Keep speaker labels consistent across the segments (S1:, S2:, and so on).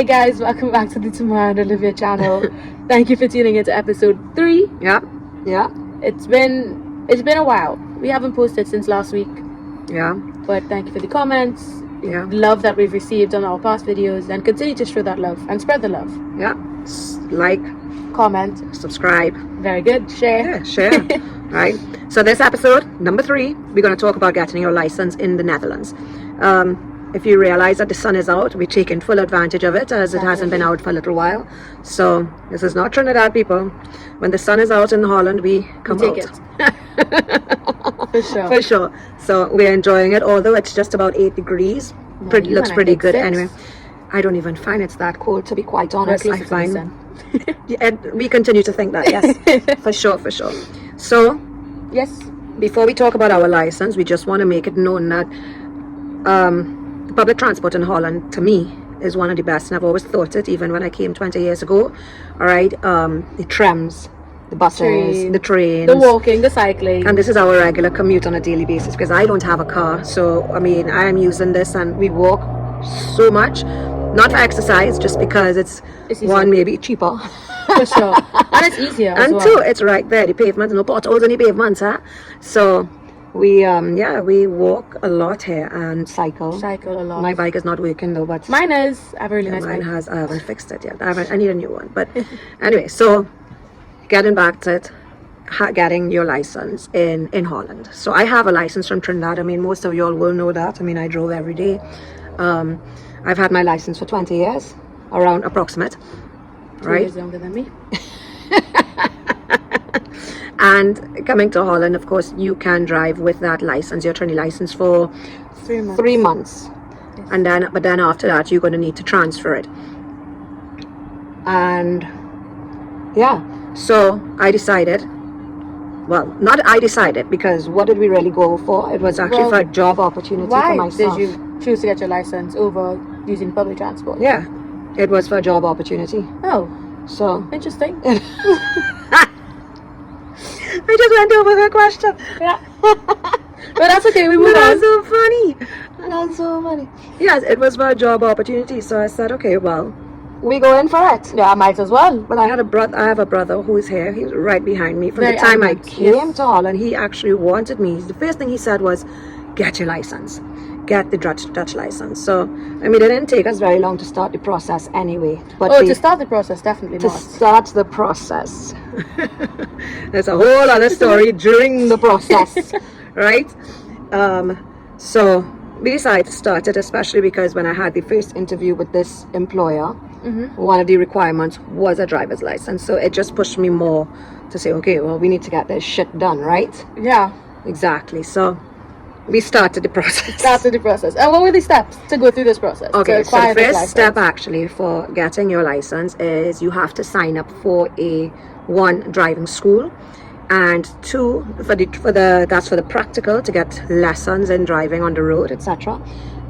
S1: Hey guys, welcome back to the Tamara and Olivia channel. Thank you for tuning into episode 3.
S2: Yeah.
S1: It's been a while. We haven't posted since last week.
S2: Yeah.
S1: But thank you for the comments.
S2: Yeah.
S1: Love that we've received on our past videos, and continue to show that love and spread the love.
S2: Yeah. Like,
S1: comment,
S2: subscribe.
S1: Very good. Share.
S2: Yeah, share. Right. So this episode, number 3, we're going to talk about getting your license in the Netherlands. If you realize that the sun is out, we're taking full advantage of it, as it hasn't been out for a little while. So this is not Trinidad, people. When the sun is out in Holland, we come
S1: take
S2: out.
S1: It. For sure.
S2: For sure. So we're enjoying it, although it's just about 8 degrees. Looks pretty good anyway. I don't even find it's that cold, to be quite honest. I find we continue to think that, yes. For sure. So
S1: yes,
S2: before we talk about our license, we just want to make it known that public transport in Holland, to me, is one of the best, and I've always thought it, even when I came 20 years ago. All right, the trams, the buses, the trains,
S1: the walking, the cycling,
S2: and this is our regular commute on a daily basis, because I don't have a car. So I mean, I am using this, and we walk so much, not for exercise, just because it's one, maybe cheaper.
S1: For sure. And it's easier
S2: and
S1: as
S2: well.
S1: 2,
S2: it's right there, the pavement, no potholes on the pavements, huh? So we we walk a lot here and cycle
S1: a lot.
S2: My bike is not working though, but
S1: mine is. I have a really nice
S2: mine
S1: bike.
S2: I haven't fixed it yet. I need a new one. But anyway, so getting back to it, getting your license in Holland. So I have a license from Trinidad. I mean, most of y'all will know that. I mean, I drove every day. I've had my license for 20 years, around approximate.
S1: 2 years younger than me.
S2: And coming to Holland, of course, you can drive with that license, your Trinity license, for 3 months.
S1: Yes.
S2: And then after that, you're going to need to transfer it. And yeah, so I decided, well, not I decided, because what did we really go for? It was actually for a job opportunity for myself.
S1: Why did you choose to get your license over using public transport?
S2: Yeah, it was for a job opportunity.
S1: Oh,
S2: so
S1: interesting.
S2: We just went over the question.
S1: Yeah. But that's okay, we move on.
S2: That's so funny. Yes, it was for a job opportunity, so I said, okay, well, we go in for it.
S1: Yeah, I might as well.
S2: But I have a brother who is here. He's right behind me. From
S1: Very
S2: the time
S1: adamant.
S2: I came to Holland, he actually wanted me. The first thing he said was, get your license. Get the Dutch license. So, I mean, it didn't take us very long to start the process anyway. But
S1: to start the process, definitely
S2: to
S1: not.
S2: start the process. There's a whole other story during the process, right? So we decided to start it, especially because when I had the first interview with this employer, one of the requirements was a driver's license. So it just pushed me more to say, okay, well, we need to get this shit done, right?
S1: Yeah.
S2: Exactly. So we started the process.
S1: And what were the steps to go through this process?
S2: Okay, so the first step actually for getting your license is you have to sign up for one driving school, and 2 that's for the practical, to get lessons in driving on the road, etc.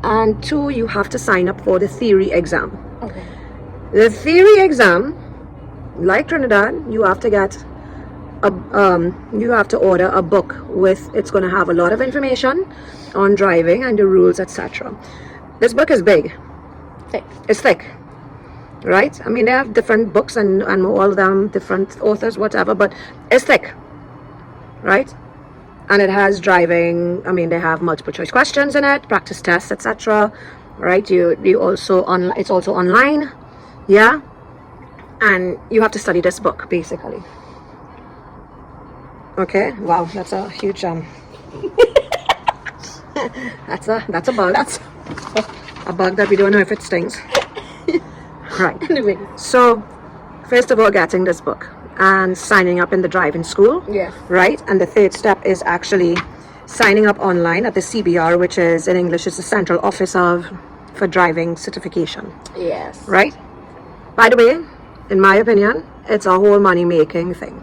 S2: And 2, you have to sign up for the theory exam.
S1: Okay.
S2: The theory exam, like Trinidad, you have to get you have to order a book with, it's going to have a lot of information on driving and the rules, etc. This book is big.
S1: Thick.
S2: It's thick, right? I mean, they have different books and all of them different authors, whatever, but it's thick, right? And it has driving. I mean, they have multiple choice questions in it, practice tests, etc. Right? You also it's also online, yeah. And you have to study this book basically. Okay, wow, that's a huge that's a bug. That's a bug that we don't know if it stings. Right.
S1: Anyway,
S2: so first of all, getting this book and signing up in the driving school.
S1: Yeah.
S2: Right. And the third step is actually signing up online at the CBR, which is in English is the Central Office for Driving Certification.
S1: Yes.
S2: Right. By the way, in my opinion, it's a whole money-making thing,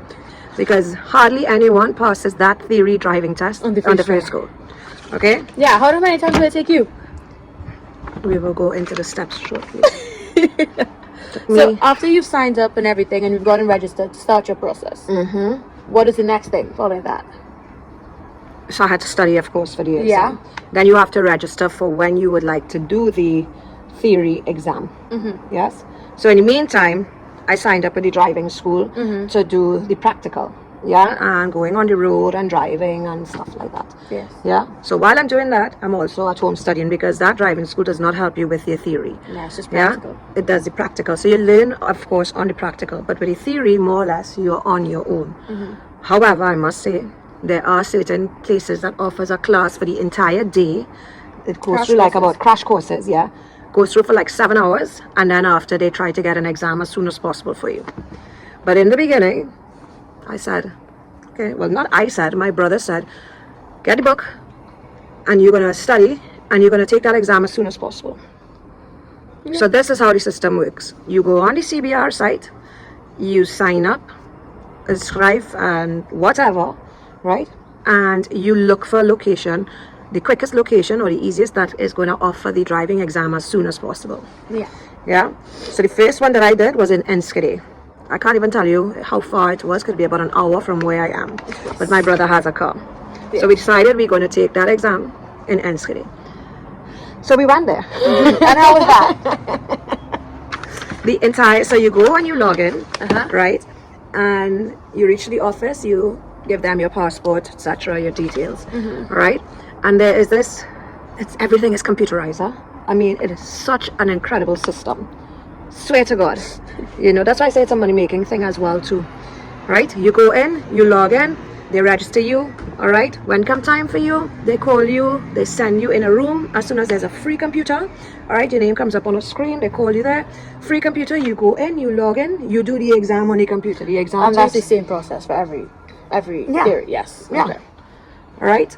S2: because hardly anyone passes that theory driving test on the first go. Okay?
S1: Yeah, how many times will it take you?
S2: We will go into the steps shortly.
S1: So after you've signed up and everything and you've gotten registered to start your process, what is the next thing following that?
S2: So I had to study, of course, for the exam.
S1: Yeah.
S2: Then you have to register for when you would like to do the theory exam. Yes. So in the meantime, I signed up with the driving school to do the practical. Yeah, and going on the road and driving and stuff like that.
S1: Yes.
S2: Yeah. So while I'm doing that, I'm also at home studying, because that driving school does not help you with your theory.
S1: No, it's just practical.
S2: Yeah, it does the practical. So you learn, of course, on the practical, but with the theory, more or less, you're on your own. However, I must say, there are certain places that offers a class for the entire day. It goes
S1: Crash
S2: through like
S1: courses.
S2: about crash courses, yeah. Goes through for like 7 hours, and then after they try to get an exam as soon as possible for you. But in the beginning, I said, okay, well, not I said, my brother said, get the book, and you're going to study, and you're going to take that exam as soon as possible. So this is how the system works. You go on the CBR site, you sign up, subscribe, and whatever, right? And you look for a location, the quickest location or the easiest that is going to offer the driving exam as soon as possible.
S1: Yeah.
S2: Yeah. So the first one that I did was in Enschede. I can't even tell you how far it was. Could be about an hour from where I am. But my brother has a car. So we decided we're going to take that exam in Enschede. So we went there.
S1: And how was that?
S2: The entire, so you go and you log in, right? And you reach the office, you give them your passport, etc., your details, right? And there is this, everything is computerized, huh? I mean, it is such an incredible system. Swear to God. You know, that's why I say it's a money-making thing as well, too. Right? You go in, you log in, they register you, all right? When come time for you, they call you, they send you in a room. As soon as there's a free computer, all right, your name comes up on a screen, they call you there. Free computer, you go in, you log in, you do the exam on the computer. The exam
S1: And that's the
S2: takes,
S1: same process for every theory, yes.
S2: Yeah.
S1: Okay.
S2: all right?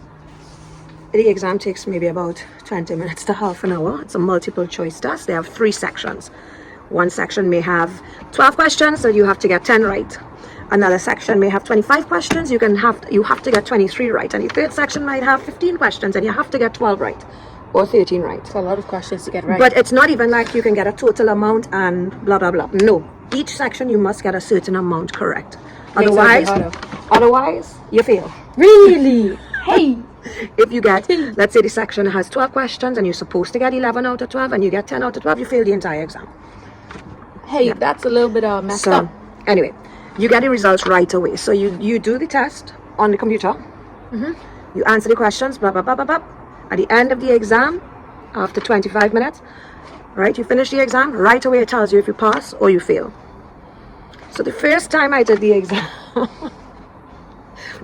S2: The exam takes maybe about 20 minutes to half an hour. It's a multiple choice test. They have 3 sections. One section may have 12 questions, so you have to get 10 right. Another section may have 25 questions, you have to get 23 right. And the third section might have 15 questions, and you have to get 12 right or 13 right.
S1: It's a lot of questions to get right.
S2: But it's not even like you can get a total amount and blah blah blah. No, each section you must get a certain amount correct.
S1: Makes it a bit harder.
S2: Otherwise you fail.
S1: Really? Hey.
S2: If you get, let's say the section has 12 questions and you're supposed to get 11 out of 12 and you get 10 out of 12, you fail the entire exam.
S1: Hey, that's a little bit messed up.
S2: Anyway, you get the results right away. So you do the test on the computer. You answer the questions, blah, blah, blah, blah, blah. At the end of the exam, after 25 minutes, right, you finish the exam, right away it tells you if you pass or you fail. So the first time I did the exam,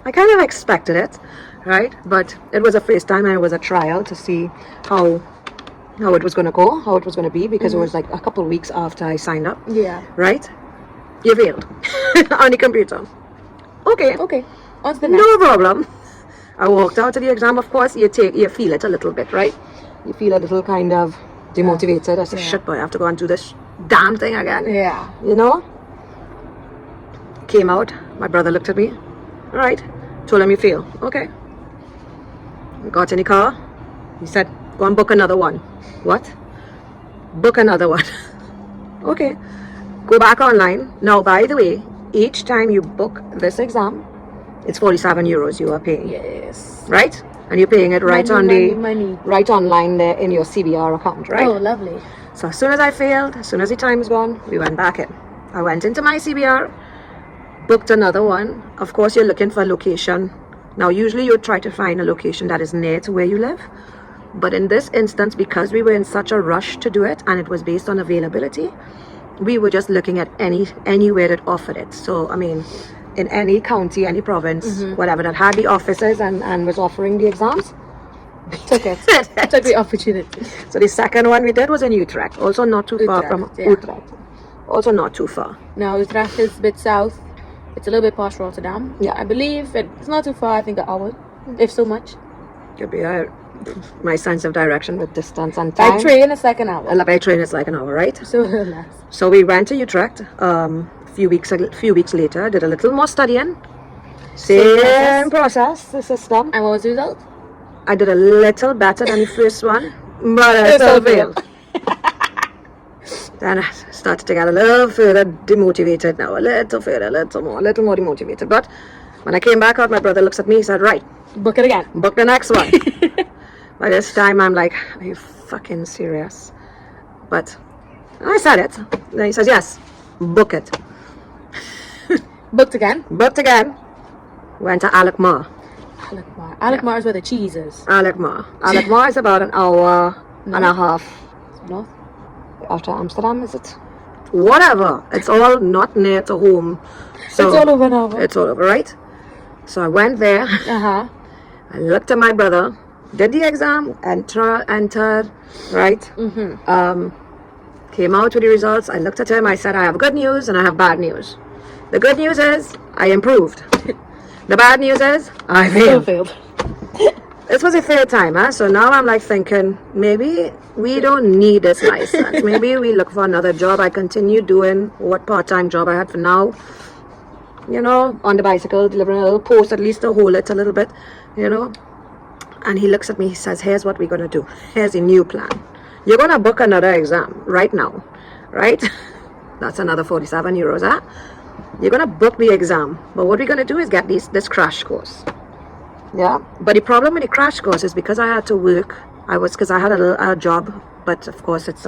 S2: I kind of expected it, right? But it was a first time and it was a trial to see how it was going to go, how it was going to be, because it was like a couple of weeks after I signed up.
S1: Yeah.
S2: Right? You failed on the computer. Okay.
S1: Okay. On to the next.
S2: No problem. I walked out of the exam. Of course, you feel it a little bit, right? You feel a little kind of demotivated. I said, shit, boy, I have to go and do this damn thing again.
S1: Yeah.
S2: You know? Came out. My brother looked at me. All right. Told him you fail. Okay. Got in the car. He said, go and book another one. What? Book another one. Okay. Go back online. Now, by the way, each time you book this exam, it's 47 euros you are paying.
S1: Yes.
S2: Right? And you're paying it right
S1: money.
S2: right online there in your CBR account, right?
S1: Oh, lovely.
S2: So as soon as I failed, as soon as the time was gone, we went back in. I went into my CBR, booked another one. Of course, you're looking for a location. Now, usually you try to find a location that is near to where you live. But in this instance, because we were in such a rush to do it, and it was based on availability, we were just looking at anywhere that offered it. So, I mean, in any county, any province, whatever that had the offices and was offering the exams,
S1: Took it. Took the opportunity.
S2: So the second one we did was in Utrecht, also not too far from
S1: yeah.
S2: Utrecht. Also not too far.
S1: Now, Utrecht is a bit south. It's a little bit past Rotterdam.
S2: Yeah.
S1: I believe it's not too far. I think an hour, if so much.
S2: Could be my sense of direction with distance and time.
S1: By train, it's like an hour.
S2: By train, it's like an hour, right?
S1: So less.
S2: So we went to Utrecht. Few weeks later, did a little more studying. Same process, the system.
S1: And what was the result?
S2: I did a little better than the first one, but I still failed. Then I started to get a little further demotivated now, a little further, a little more demotivated. But when I came back out, my brother looks at me, he said, right,
S1: Book it again.
S2: book the next one. By this time, I'm like, are you fucking serious? But I said it. Then he says, yes, book it.
S1: Booked again?
S2: Booked again. Went to Alkmaar.
S1: Alkmaar. Alkmaar is where the cheese is.
S2: Alkmaar. Alkmaar is about an hour and a half
S1: North?
S2: after Amsterdam, is it? Whatever. It's all not near to home. So
S1: It's all over now.
S2: It's all over, right? So I went there.
S1: Uh-huh.
S2: I looked at my brother, did the exam, entered, right? Came out with the results. I looked at him. I said, I have good news and I have bad news. The good news is I improved. The bad news is I
S1: Still
S2: failed.
S1: failed.
S2: This was the third time, huh? So now I'm like thinking, maybe we don't need this license. Maybe we look for another job. I continue doing what part-time job I had for now. You know, on the bicycle, delivering a little post, at least to hold it a little bit, you know. And he looks at me, he says, here's what we're going to do. Here's a new plan. You're going to book another exam right now, right? That's another 47 euros, huh? You're going to book the exam. But what we're going to do is get this crash course. Yeah. But the problem with the crash course is because I had to work, because I had a job, but of course it's,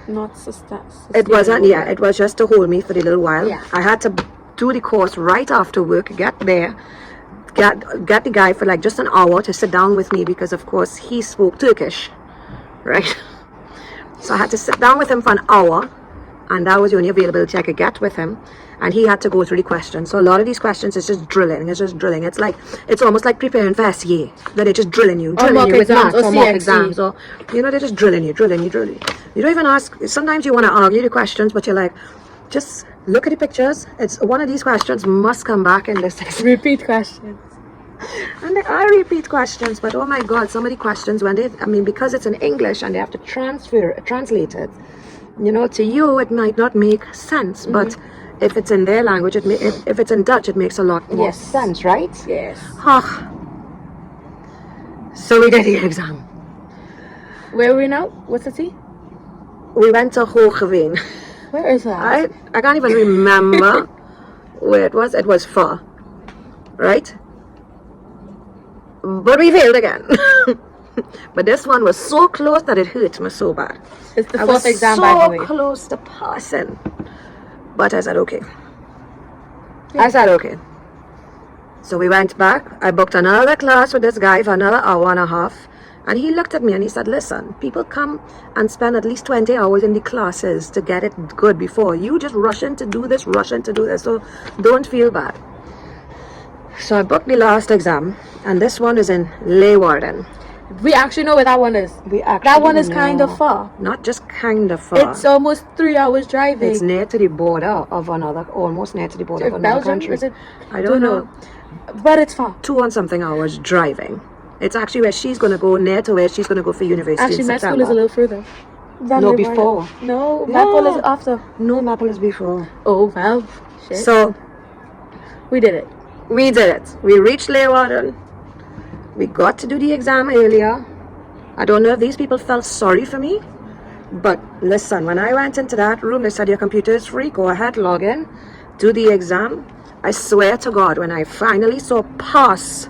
S1: Not sustainable.
S2: it wasn't, yeah, it was just to hold me for the little while.
S1: Yeah.
S2: I had to do the course right after work, get there, get the guy for like just an hour to sit down with me because of course he spoke Turkish, right? So I had to sit down with him for an hour, and that was the only availability I could get with him, and he had to go through the questions. So a lot of these questions is just drilling. It's almost like preparing for SEA, that they're just drilling you
S1: mock
S2: with
S1: exams,
S2: maths
S1: or
S2: or mock
S1: CXC.
S2: exams, or you know, they're just drilling you. You don't even ask. Sometimes you want to argue the questions, but you're like, just look at the pictures. It's one of these questions must come back in this exam.
S1: Repeat questions.
S2: And they are repeat questions, but oh my god, some of the questions because it's in English and they have to translate it, you know, to you it might not make sense, but if it's in their language, if it's in Dutch, it makes a lot more sense, right?
S1: Yes.
S2: So we did the exam.
S1: Where are we now? What's the city?
S2: We went to Hoogeveen.
S1: Where is that?
S2: I can't even remember where it was. It was far, right? But we failed again. But this one was so close that it hurt me so bad.
S1: It's the
S2: I
S1: fourth
S2: was
S1: exam,
S2: so
S1: by the way.
S2: close to passing. But I said, okay. I said, okay. So we went back. I booked another class with this guy for another hour and a half. And he looked at me and he said, listen, people come and spend at least 20 hours in the classes to get it good before. You just rushing to do this. So don't feel bad. So I booked the last exam. And this one is in Leeuwarden.
S1: We actually know where that one is. That one is kind of far.
S2: Not just kind of far.
S1: It's almost 3 hours driving.
S2: It's near to the border of almost near to the border of another
S1: Belgium?
S2: country.
S1: Is it?
S2: I don't know.
S1: But it's far.
S2: 2 and something hours driving. It's actually where she's going to go, near to where she's going to go for university.
S1: Actually,
S2: in
S1: my school
S2: September.
S1: is a little further.
S2: No, before.
S1: No, Maple is after.
S2: No, Maple is before.
S1: Oh, well. Shit.
S2: So,
S1: we did it.
S2: we did it. We reached Leeuwarden. We got to do the exam earlier. I don't know if these people felt sorry for me, but listen, when I went into that room, they said your computer is free, go ahead, log in, do the exam. I swear to God, when I finally saw pass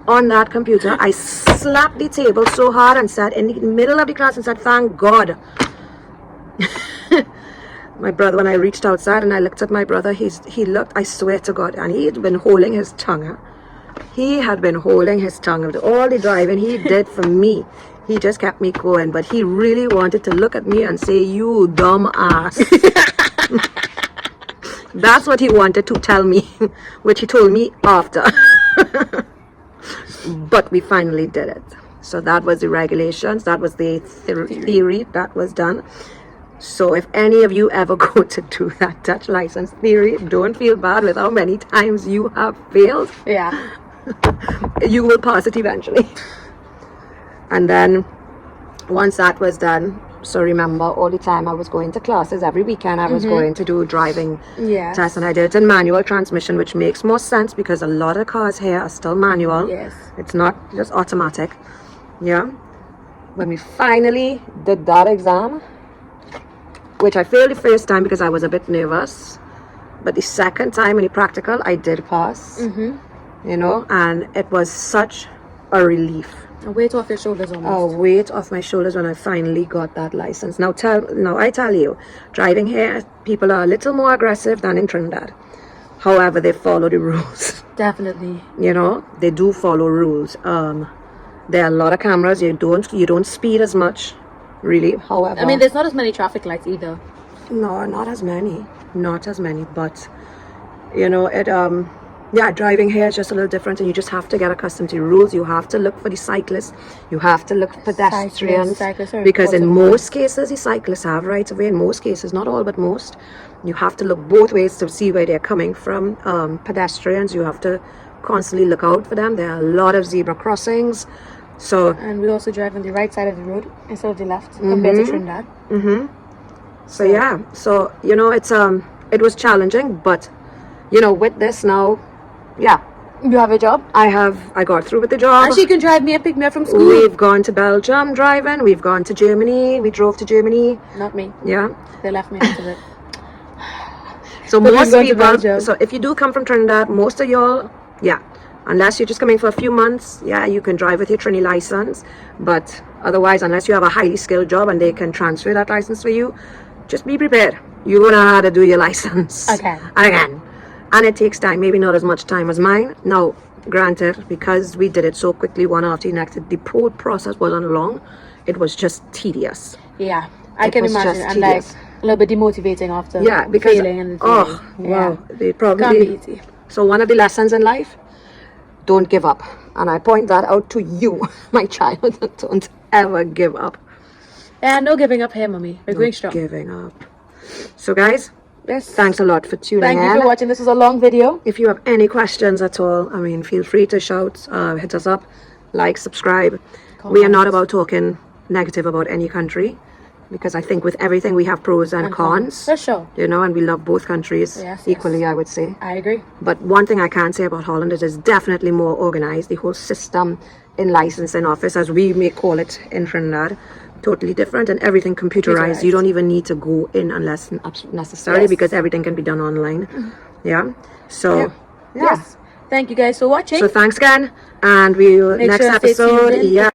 S2: on that computer, I slapped the table so hard and said, in the middle of the class, and said, thank God. My brother, when I reached outside and I looked at my brother, he looked, I swear to God, and he had been holding his tongue. He had been holding his tongue. All the driving he did for me, he just kept me going. But he really wanted to look at me and say, you dumb ass. That's what he wanted to tell me, which he told me after. But we finally did it. So that was the regulations. That was the theory that was done. So if any of you ever go to do that Dutch license theory, don't feel bad with how many times you have failed.
S1: Yeah.
S2: You will pass it eventually. And then once that was done, so remember all the time I was going to classes every weekend. I was going to do driving tests, and I did it in manual transmission, which makes more sense because a lot of cars here are still manual.
S1: Yes.
S2: It's not just automatic. Yeah. When we finally did that exam, which I failed the first time because I was a bit nervous, but the second time in the practical I did pass. You know, and it was such a relief.
S1: A weight off your shoulders
S2: a
S1: almost.
S2: weight off my shoulders when I finally got that license. Now I tell you, driving here, people are a little more aggressive than in Trinidad. However, they follow the rules.
S1: Definitely.
S2: You know, they do follow rules. There are a lot of cameras. You don't speed as much, really. However,
S1: I mean, there's not as many traffic lights either.
S2: no, not as many, but you know, yeah, driving here is just a little different, and you just have to get accustomed to the rules. You have to look for the cyclists. You have to look for pedestrians,
S1: Cyclists are
S2: because in
S1: important.
S2: most cases the cyclists have rights of way. In most cases, not all, but most. You have to look both ways to see where they're coming from. Pedestrians, you have to constantly look out for them. There are a lot of zebra crossings. So,
S1: And we also drive on the right side of the road instead of the left, compared to Trinidad.
S2: so yeah, so you know, it was challenging, but you know, with this now, yeah,
S1: You have a job?
S2: I got through with the job.
S1: And she can drive me and pick me up from school.
S2: We've gone to Belgium driving. We've gone to Germany. We drove to Germany.
S1: Not me.
S2: Yeah.
S1: They left me out of it.
S2: So
S1: But we've
S2: most
S1: gone to
S2: people,
S1: Belgium.
S2: so if you do come from Trinidad, most of y'all, yeah, unless you're just coming for a few months, yeah, you can drive with your Trini license. But otherwise, unless you have a highly skilled job and they can transfer that license for you, just be prepared. You're going to have to do your license. Again. And it takes time, maybe not as much time as mine. Now, granted, because we did it so quickly, one after the next, the whole process wasn't long. It was just tedious.
S1: Yeah, I
S2: It
S1: can
S2: was
S1: imagine.
S2: just
S1: And like
S2: tedious.
S1: a little bit demotivating after.
S2: Yeah, because
S1: failing and
S2: oh
S1: failing.
S2: wow, they
S1: Can't
S2: probably
S1: be easy.
S2: So one of the lessons in life: don't give up, and I point that out to you, my child. Don't ever give up.
S1: Yeah, no giving up here, mommy. We're going strong.
S2: Giving up. So guys,
S1: Yes.
S2: thanks a lot for tuning
S1: Thank
S2: in.
S1: you for watching. This was a long video.
S2: If you have any questions at all, I mean, feel free to shout, hit us up, like, subscribe. We are not about talking negative about any country, because I think with everything we have pros and cons.
S1: For sure.
S2: You know, and we love both countries
S1: Yes,
S2: equally,
S1: yes.
S2: I would say.
S1: I agree.
S2: But one thing I can say about Holland is it's definitely more organized. The whole system in licensing office, as we may call it in Trinidad, totally different, and everything computerized. You don't even need to go in unless necessary,
S1: Yes.
S2: because everything can be done online. Yeah. So, yeah.
S1: Yes. Thank you guys for watching.
S2: So thanks again, and we'll
S1: Make
S2: next
S1: sure to stay tuned
S2: episode.
S1: in.
S2: Yeah.